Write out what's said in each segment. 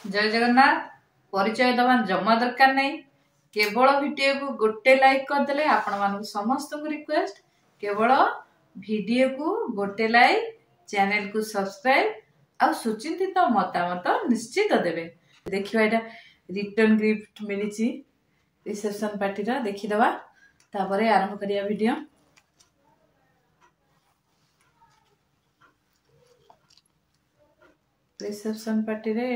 जय जगन्नाथ। परिचय दबा जमा दरकार नहीं, केवल वीडियो को गोटे लाइक करदे आपण मान समस्त को रिक्वेस्ट केवल वीडियो को गोटे लाइक, चैनल को सब्सक्राइब आ सुचिंतित मतामत निश्चित देवे। देखिबा एटा रिटर्न गिफ्ट मिली रिसेप्शन पार्टी रा देखिदवा तापरे आरंभ करिया वीडियो। रिसेप्शन पार्टी रे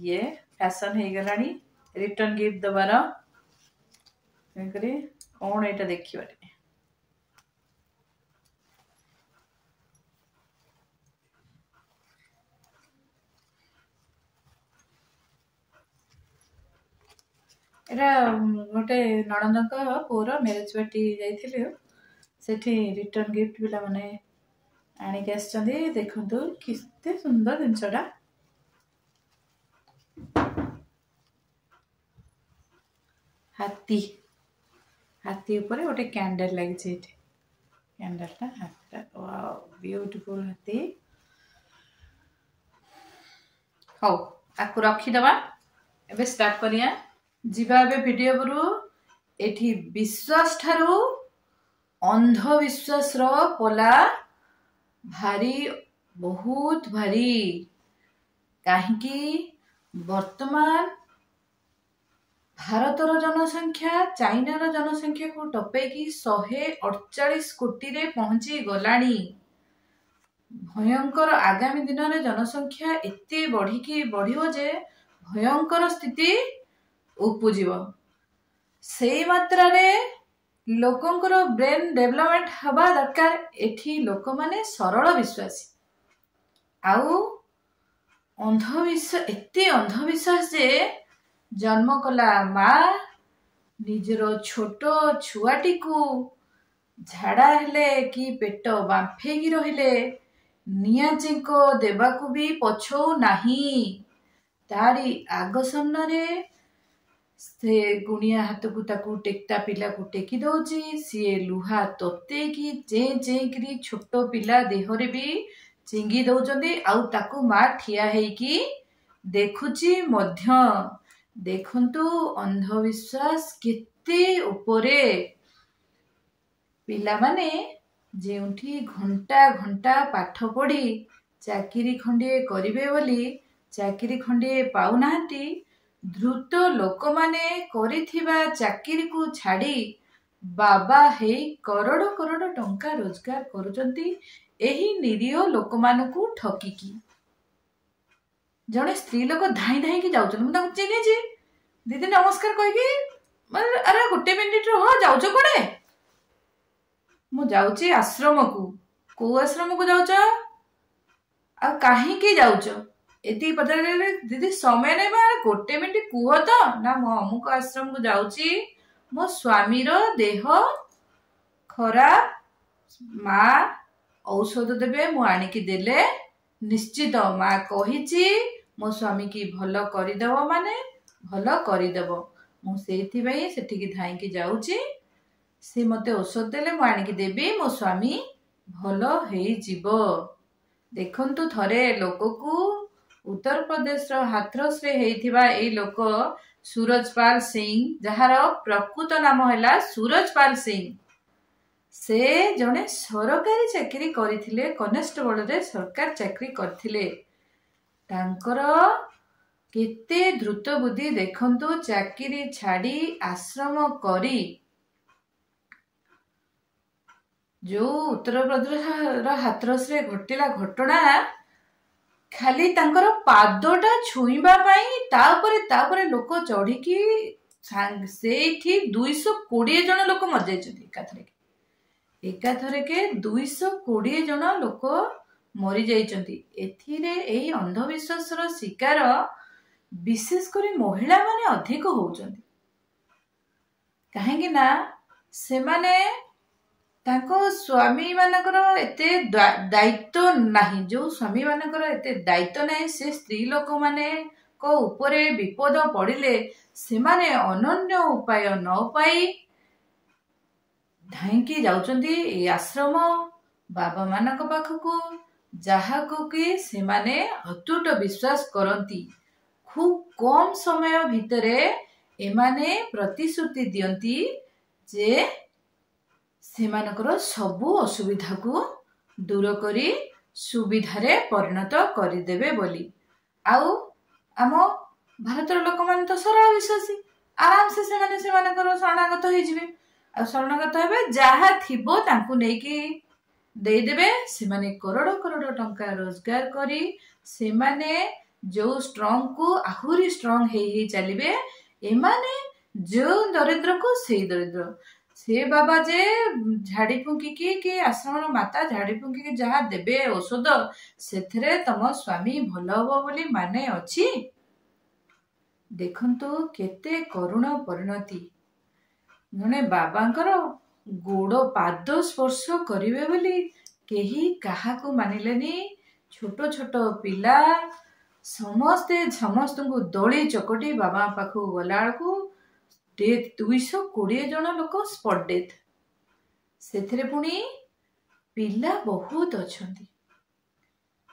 ये फैशन हे गलानी रिटर्न गिफ्ट दबार कौन एटा देखिबा एरा गोटे नणंद पुअर मैरेज पार्टी जाइथिले सेठी रिटर्न गिफ्ट पिला माने आनी के आछंदी। देखंतु किते सुंदर जिंसडा हाथी हाथी ऊपर गोटे कैंडल लगी कैंडलटा हाथीटा वाओ ब्यूटीफुल हाथी। हौ आकु रखीदबा एबे स्टार्ट करिया जीवा एबे वीडियो बरु एठी विश्वास ठारू अंधविश्वास रो पला भारी बहुत भारी काहेकि वर्तमान भारतर जनसंख्या चाइनार जनसंख्या को टपेकी 148 कोटी रे पहुंची गलानी। भयंकर आगामी दिन में जनसंख्या एते बढ़ी जे भयंकर स्थिति उपजीव। से मात्रा रे लोकंकर ब्रेन डेवलपमेंट हवा दरकार। एठी लोक माने सरल विश्वासी आउ अंधविश्वास एते अंधविश्वास जे जन्म कला माँ निजर छोट छुआटी को झाड़ा हेले कि पेट बांफेगी रहिले निया चेंक देबाकू भी पछौ नहीं। तारी आग सामने से गुणिया हाथ को ताकू टेक्टा पिला को टेकी दौची सी लुहा तते कि चे चे करी छोट पिला देहरे भी चिंगी दौचंदी आउ ताकू माँ ठिया हेकी देखुची मध्य। देखंतु अंधविश्वास केते उपरे पिला माने जेउठी घंटा घंटा पाठ पढ़ी चाकरी खंडे करिवे बोली चाकरी खंडे पाउ नाहंती। द्रुत लोक माने करिथिबा चाकरी को छाड़ी बाबा हे करोड़ करोड़ टंका रोजगार करुचंती एही निरीह लोक मानकू ठकिकी। जड़े स्त्री लोक धाई धाई की जाऊन मुझे चिन्ही दीदी नमस्कार कहीकि अरे गोटे मिनिट रह जाऊच कड़े मु जाऊची आश्रम को आश्रम को जाऊच आ कहीं जाऊच एति पचारे दीदी समय नहीं बा गोटे मिनिट कुह तो ना मो अमुक आश्रम को जाऊची मो स्वामी रो देह खराब माँ औषध देबे मु आनिकी देले निश्चित माँ कहिची मो स्वामी की भल करदेव माने भल करदेव मु सेठी सेठिकी धाईकी जाऊची से मते औषध देले मु आनिकी देबी मो स्वामी भल हेई जीवो। देखंतु थरे लोक को उत्तर प्रदेश रो हाथरस रे हेइथिबा ए लोक सूरजपाल सिंह जहार प्रकृत नाम हैला सूरजपाल सिंह। से जने सरकारी चाकरी करथिले कनेस्टेबल रे सरकार चाकरी करथिले। तांकर केते द्रुत बुद्धि देखंतु चाकरी छाड़ी आश्रम करी जो उत्तर प्रदेश हाथरस रे घटिला घटना खाली तांकर पादटा छुईबा पाई तापरे लोक चढ़ी सेठी 220 जन लोक मर जाइछथि एकाथरे के 220 जन लोक मरी जाइछथि। एथिरे एही अंधविश्वास रो शिकार विशेष करी महिला माने अधिक होउछथि काहेकि ना से माने ताको स्वामी मानकर एते दायित्व नाही। जो स्वामी मानकर एते दायित्व नाही से स्त्री लोक माने को ऊपरे विपद पड़िले से माने अनन्य उपाय न पाई धाईकी जाउचंदी ए आश्रम बाबा मानक पाखकू जहा को कि से माने अतुट विश्वास करती खूब कम समय भितरे एमाने प्रतिश्रुति दियंती जे सेमानकर सबु असुविधा को दूर करी सुविधारे परिणत करदेवे बोली। आउ आम भारतर लोक मान तो सरल विश्वासी आराम से शरणागत हो शरणागत हे जहा थिबो तांकु नेकी देदेवे। सेमाने करोड़ करोड़ टंका रोजगार करी सेमाने जो स्ट्रॉंग को आहुरी स्ट्रॉंग हे चलिए। एमाने जो दरिद्र को से दरिद्र से बाबा जे झाड़ी फुंकी कि आश्रम माता झाड़ी फुंकी जहाँ देबे औषध से तम स्वामी भल हबो बोली माने अछि। देखंतु केते करुण परिणति जने बाबांकर गोड़ पाद स्पर्श करिवे बोली केही काहाकू मानिलेनी। छोट छोट पिला समस्ते समस्त को दली चकटी बाबा पाखु गला को डेथ 220 जन लोक स्पॉट डेथ से पुणी पिला बहुत अच्छी।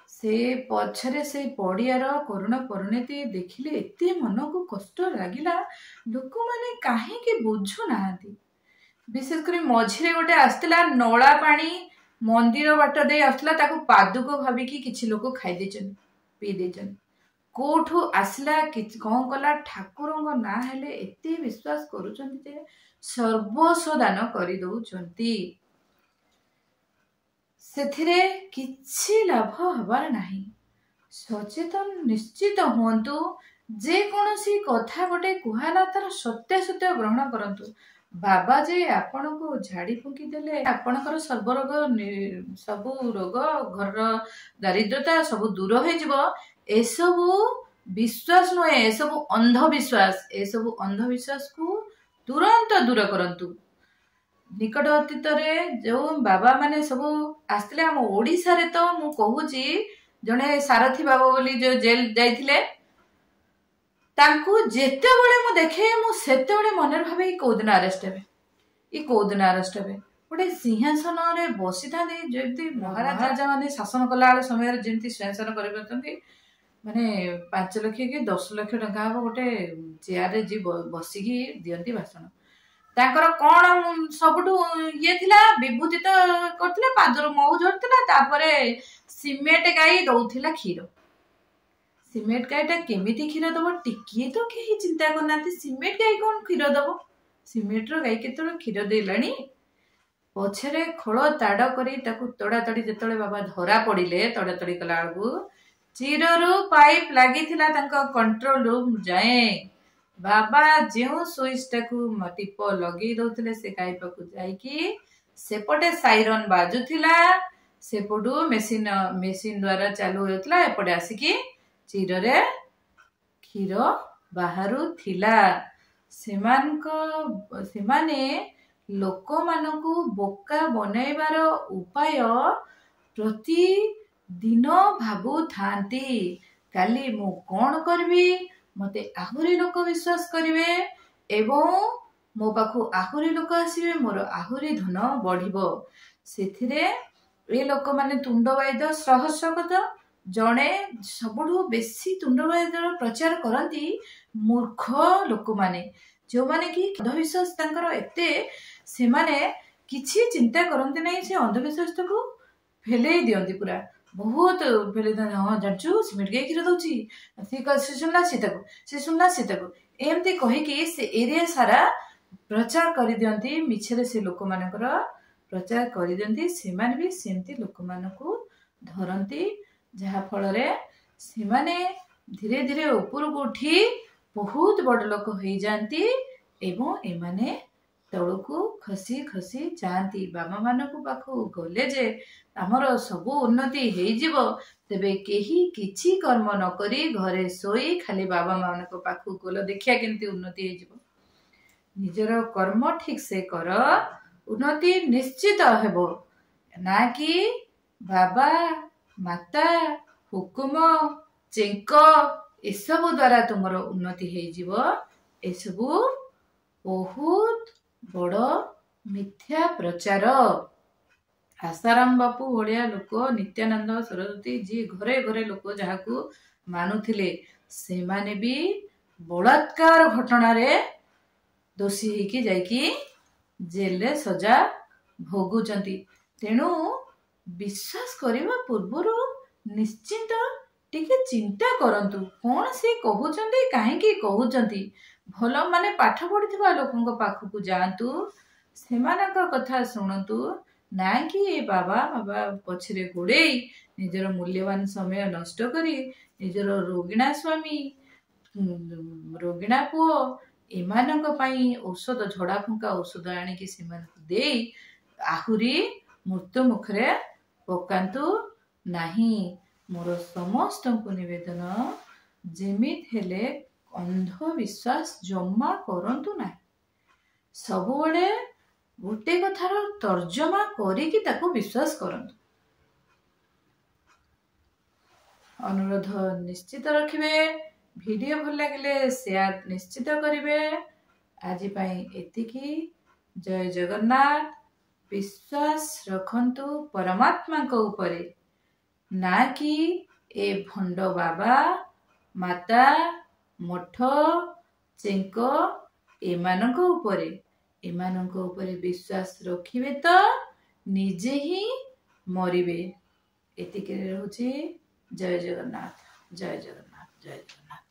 से पछरे से पड़ियार करुण परिणति देखिले एते मन को कष्ट लगिला। लोक माने काहे बुझु नाहांती। विशेषकर मझिरे गोटे आसला नला पानी मंदिर बाट दे आसला ताकू पादुक भाविकी किछि लोक खाई देचन पी देचन कोठू आसला कौन कला ठाकुर ना हेले एते विश्वास करुचंती जे सर्वस्व दान करि दउचंती। सेथिरे किछि लाभ हबार नाही। सचेतन निश्चित हुंतु जे कोनोसी कथा गोटे कुहाला तार सत्य सत्य ग्रहण करंतु। बाबा जे आपण को झाड़ी फुंकी देले आपणकर सर्व रोग सबु रोग घर दारिद्रता सबु दूर हो जिवो। एसबु विश्वास नुहे एसबु अंधविश्वास। एसबु अंधविश्वास को तुरंत दूर करंतु। निकट अतीत रे जो बाबा माने सबु आस्ते आम ओडिसा रे तो मु कहूची जने सारथी बाबा बोली जो जेल जाइथिले तांकु जेते बळे मु देखे मु सेते बळे मनर भाबे कोदिन अरेस्ट हेबे ई कोदिन अरेस्ट हेबे। गोटे सिंहासन रे बसी थांदे जेमती महाराजा माने शासन कला वाले समय जेमती सिंहासन करि परतंती माने 5 लाख कि 10 लाख टंका हबो गोटे चेयर रे जी बसिकी दियंती भाषण। तांकर कोन सबटु ये थिला विभूति तो करथिले पादर मऊ झरथिला तापरे सिमेंट गाई दउथिला क्षीर। सिमेंट गाईटा केमिति क्षीर दबो टिकिए तो केही चिंता करनाती। सिमेंट गाई कोन क्षीर दबो सिमेंट रो गाई केतळ क्षीर देलानी। पछरे खोल ताड़ करी ताकू तड़ा तड़ी जेतळे बाबा धरा पड़िले तड़ा तड़ी कला बेलू चिररू पाइप लागिथिला तांका कंट्रोल रूम जाए। बाबा जो स्विच टाकू टीप लगे दउथिले से गाई पाकू जाईकी सेपटे साइरन बाजुथिला सेपटू मेसिन द्वारा चालू होतला एपटे आसिकी चिर रे क्षीर बाहरु थिला। सेमाने लोक मानकू बोका बनैबार उपाय प्रति दिन भाबु थांती। काली मु कौन करबी मते आहुरी लोक विश्वास करिवे एवं मो पाखु आहुरी लोक आसीबे मोर आहुरी धन बढ़िबो। सेथिरे ए लोक माने तुंड वैद्य सहस्रगत जणे सबुठु बेसी तुंड वैद्य प्रचार करती मूर्ख लोक माने जो माने कि अंधविश्वास तांकर एते से माने किछि चिंता करते नहीं। से अंधविश्वास को फेले दियंती पूरा बहुत फेले। हाँ जानचु सिमेंट गाई क्षीर दउची से सुनला सीताको एमती कहीकि से एरिया सारा प्रचार कर दियंती मिछरे से लोक मानकर प्रचार कर दियंती। से माने भी सेमती लोक मानकू धरंती जहा फल रे से माने धीरे धीरे ऊपर को उठी बहुत बड़ लोक हो जाती एवं एमाने तलू खसी खसी जाती। बाबा मानकू पाखु गले जे आमर सबु उन्नति हो तेबे केही किछि कर्म न करी घरे सोई खाली बाबा मानक पाखु गल देखिया केमती उन्नति हो। निजर कर्म ठीक से कर उन्नति निश्चित हेबो ना कि बाबा माता हुकुम चेंक एसबु द्वारा तुमर उन्नति हो। एसबु बहुत बड़ मिथ्या प्रचार। आसाराम बापू भलिया लोक नित्यानंद सरस्वती जी घरे घरे लोक जहाँ ମାନୁଥିଲେ ସେମାନେ ବି ବଳାତ୍କାର ଘଟଣାରେ ଦୋଷୀ ହେଇକି ଯାଇକି ଜେଲରେ ସଜା ଭୋଗୁଛନ୍ତି। ତେଣୁ ବିଶ୍ୱାସ କରିବା ପୂର୍ବରୁ ନିଶ୍ଚିନ୍ତ ଟିକେ ଚିନ୍ତା କରନ୍ତୁ କଣ ସେ କହୁଛନ୍ତି, କାହିଁକି କହୁଛନ୍ତି। ଭଲ ମାନେ ପାଠ ପଢିଥିବା ଲୋକଙ୍କ ପାଖକୁ ଯାଆନ୍ତୁ, ସେମାନଙ୍କ କଥା ଶୁଣନ୍ତୁ, ନାଇଁକି ବାବା ପଛରେ ଗୋଡେଇ ନିଜର ମୂଲ୍ୟବାନ ସମୟ ନଷ୍ଟ କରି ନିଜର ରୋଗିଣା ସ୍ୱାମୀ, ରୋଗିଣା ପୁଅ ଏମାନଙ୍କ ପାଇଁ ଔଷଧ, ଝଡା ଫୁଙ୍କା ଔଷଧ ଆଣିକି ସେମାନଙ୍କୁ ଦେଇ ଆହୁରି ମୃତ୍ୟୁ ମୁଖରେ ପକାନ୍ତୁ ନାହିଁ। ମୋର ସମସ୍ତଙ୍କୁ ନିବେଦନ, ଯେମିତି ହେଲେ ଅନ୍ଧବିଶ୍ୱାସ ଜମା କରନ୍ତୁ ନାହିଁ। ସବୁବେଳେ ଗୋଟେ କଥାର ତର୍ଜମା କରିକି ତାକୁ ବିଶ୍ୱାସ କରନ୍ତୁ। ଅନୁରୋଧ ନିଶ୍ଚିତ ରଖିବେ। ଭିଡିଓ ଭଲ ଲାଗିଲେ ସେୟାର ନିଶ୍ଚିତ କରିବେ। ଆଜି ପାଇଁ ଏତିକି। ଜୟ ଜଗନ୍ନାଥ। ବିଶ୍ୱାସ ରଖନ୍ତୁ ପରମାତ୍ମାଙ୍କ ଉପରେ, ନା କି ଏ ଭଣ୍ଡ ବାବା, ମାତା, ମଠ, ଚେଙ୍କ ଏମାନଙ୍କ ଉପରେ। ଏମାନଙ୍କ ଉପରେ ବିଶ୍ୱାସ ରଖିବେ ତ ନିଜେ ହିଁ ମରିବେ। ଏତିକିରେ ରହୁଛି। ଜୟ ଜଗନ୍ନାଥ, ଜୟ ଜଗନ୍ନାଥ, ଜୟ ଜଗନ୍ନାଥ।